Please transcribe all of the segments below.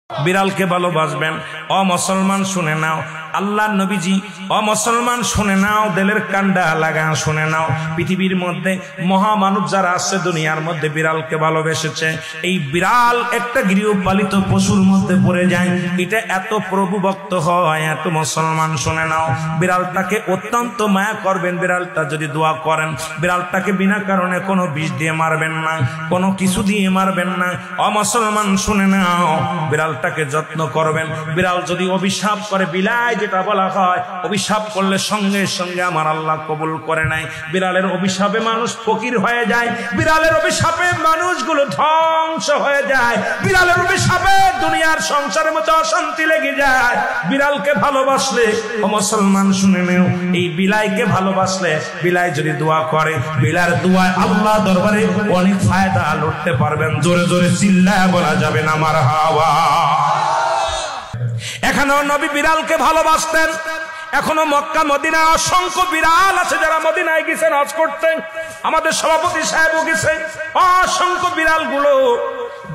বিড়ালকে ভালোবাসবেন। ও মুসলমান শুনে নাও, আল্লাহ নবীজি, ও মুসলমান শুনে নাও, দিলের কান্ডা লাগা শুনে নাও, পৃথিবীর মধ্যে মহামানব যারা আছে দুনিয়ার মধ্যে বিড়ালকে ভালোবেসেছে। এই বিড়াল একটা গৃহপালিত পশুর মধ্যে পড়ে যায়, এটা এত প্রভুভক্ত হয়, এত মুসলমান শুনে নাও, বিড়ালটাকে অত্যন্ত মায়া করবেন। বিড়ালটা যদি দোয়া করেন, বিড়ালটাকে বিনা কারণে কোনো বিষ দিয়ে মারবেন না, কোনো কিছু দিয়ে মারবেন না। ও মুসলমান শুনে নাও, বিড়ালটাকে যত্ন করবেন। বিড়াল যদি অভিশাপ করে, বিলাই যেটা বলা হয়, অভিশাপ করলে সঙ্গে সঙ্গে আমার আল্লাহ কবুল করে নাই। বিড়ালের অভিশাপে মানুষ ফকির হয়ে যায়, বিড়ালের অভিশাপে মানুষগুলো ধ্বংস হয়ে যায়, বিড়ালের অভিশাপে দুনিয়ার সংসারের মধ্যে অশান্তি লেগে যায়। বিড়ালকে ভালোবাসলে, ও মুসলমান শুনে নেও, এই বিলাইকে ভালোবাসলে, বিলাই যদি দোয়া করে, বিলার দোয়ায় আল্লাহ দরবারে অনেক ফায়দা লুটতে পারবেন। জোরে জোরে চিল্লায় বলা যাবে না মারহাবা। এখানেও নবী বিড়ালকে ভালোবাসতেন। এখনো মক্কা মদিনা অসংখ্য বিড়াল আছে যারা মদিনায় গেছেন হজ করতে। আমাদের সভাপতি সাহেবও গেছে। অসংখ্য বিড়াল গুলো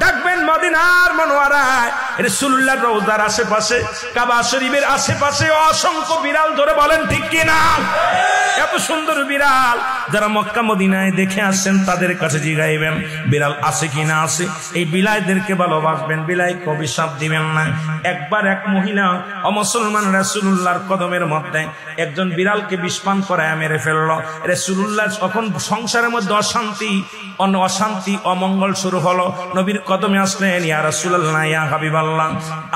দেখবেন মদিনার মনোয়ারায়, রাসূলুল্লাহর রওজার আশেপাশে, কাবা শরীফের আশেপাশে অসংখ্য বিড়াল। ধরে বলেন ঠিক কিনা? এত সুন্দর বিড়াল যারা মক্কা মদিনায় দেখে আসছেন তাদের কাছে জিগাইবেন বিড়াল আছে কিনা আছে। এই বিলাইদেরকে ভালোবাসবেন, বিলাইকে অভিশাপ দিবেন না। একবার এক মহিলা অমুসলমান রাসূলুল্লাহর কদমের মধ্যে একজন বিড়ালকে বিষপান করায় মেরে ফেলল। রাসূলুল্লাহ তখন সংসারের মধ্যে অশান্তি অমঙ্গল শুরু হলো। নবীর কদমে আসলেন, ইয়া রাসূলুল্লাহ, ইয়া হাবিবাল্লাহ,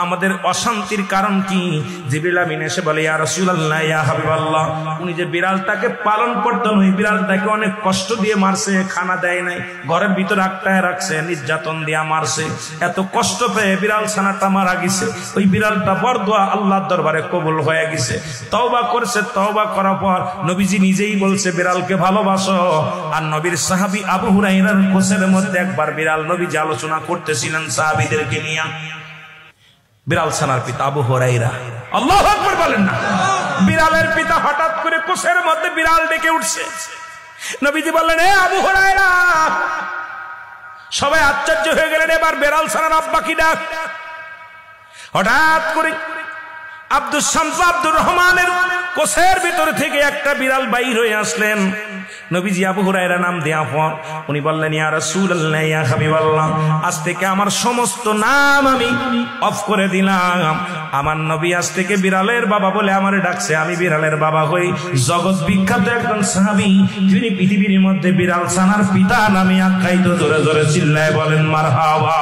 আমাদের অশান্তির কারণ কি? জিবরিল আমিন এসে বলে, ইয়া রাসূলুল্লাহ, ইয়া হাবিবাল্লাহ, উনি যে বিড়ালটাকে পালন করতেন, ওই বিড়ালটাকে অনেক কষ্ট দিয়ে মারছে, খানা দেয় নাই, ঘরের ভিতর আটকায় রাখছে, নির্যাতন দিয়া মারছে। এত কষ্ট পেয়ে বিড়াল ছানাটা মারা গেছে। ওই বিড়ালটা বরদোয়া আল্লাহর দরবারে কবুল হয়ে গেছে। তওবা করছে, তওবা করার পর নবীজি নিজেই বলছে বিড়ালকে ভালোবাসো। আর নবীর সাহাবী আবু হুরায়রার কোসের মধ্যে একবার বিড়াল নবীজি আলোচনা করতেছিলেন সাহাবীদেরকে নিয়ে। বিড়াল ছানার পিতা আবু হুরায়রা, আল্লাহু আকবার বলেন না। বিড়ালের পিতা হঠাৎ করে কোসের মধ্যে বিড়াল ডেকে উঠছে। নবীজি বললেন, এ আবু হুরায়রা। সবাই আশ্চর্য হয়ে গেলেন, এবার বিড়াল ছানার আব্বা কি ডাক। হঠাৎ করে আব্দুস শামস আব্দুর রহমানের কোসের ভিতর থেকে একটা বিড়াল বাইর হয়ে আসলেন। নবীজি আবু হুরায়রা নাম দেয়া পর উনি বললেন, ইয়া রাসূলুল্লাহ, ইয়া হাবিবাল্লাহ, আজ থেকে আমার সমস্ত নাম আমি অফ করে দিলাম। আমার নবী আজ থেকে বিড়ালের বাবা বলে আমারে ডাকছে, আমি বিড়ালের বাবা হই। জগৎ বিখ্যাত একজন সাহাবী, যিনি পৃথিবীর মধ্যে বিড়াল ছানার পিতা নামে আখ্যায়িত। জোরে জোরে চিল্লায় বলেন মারহাবা।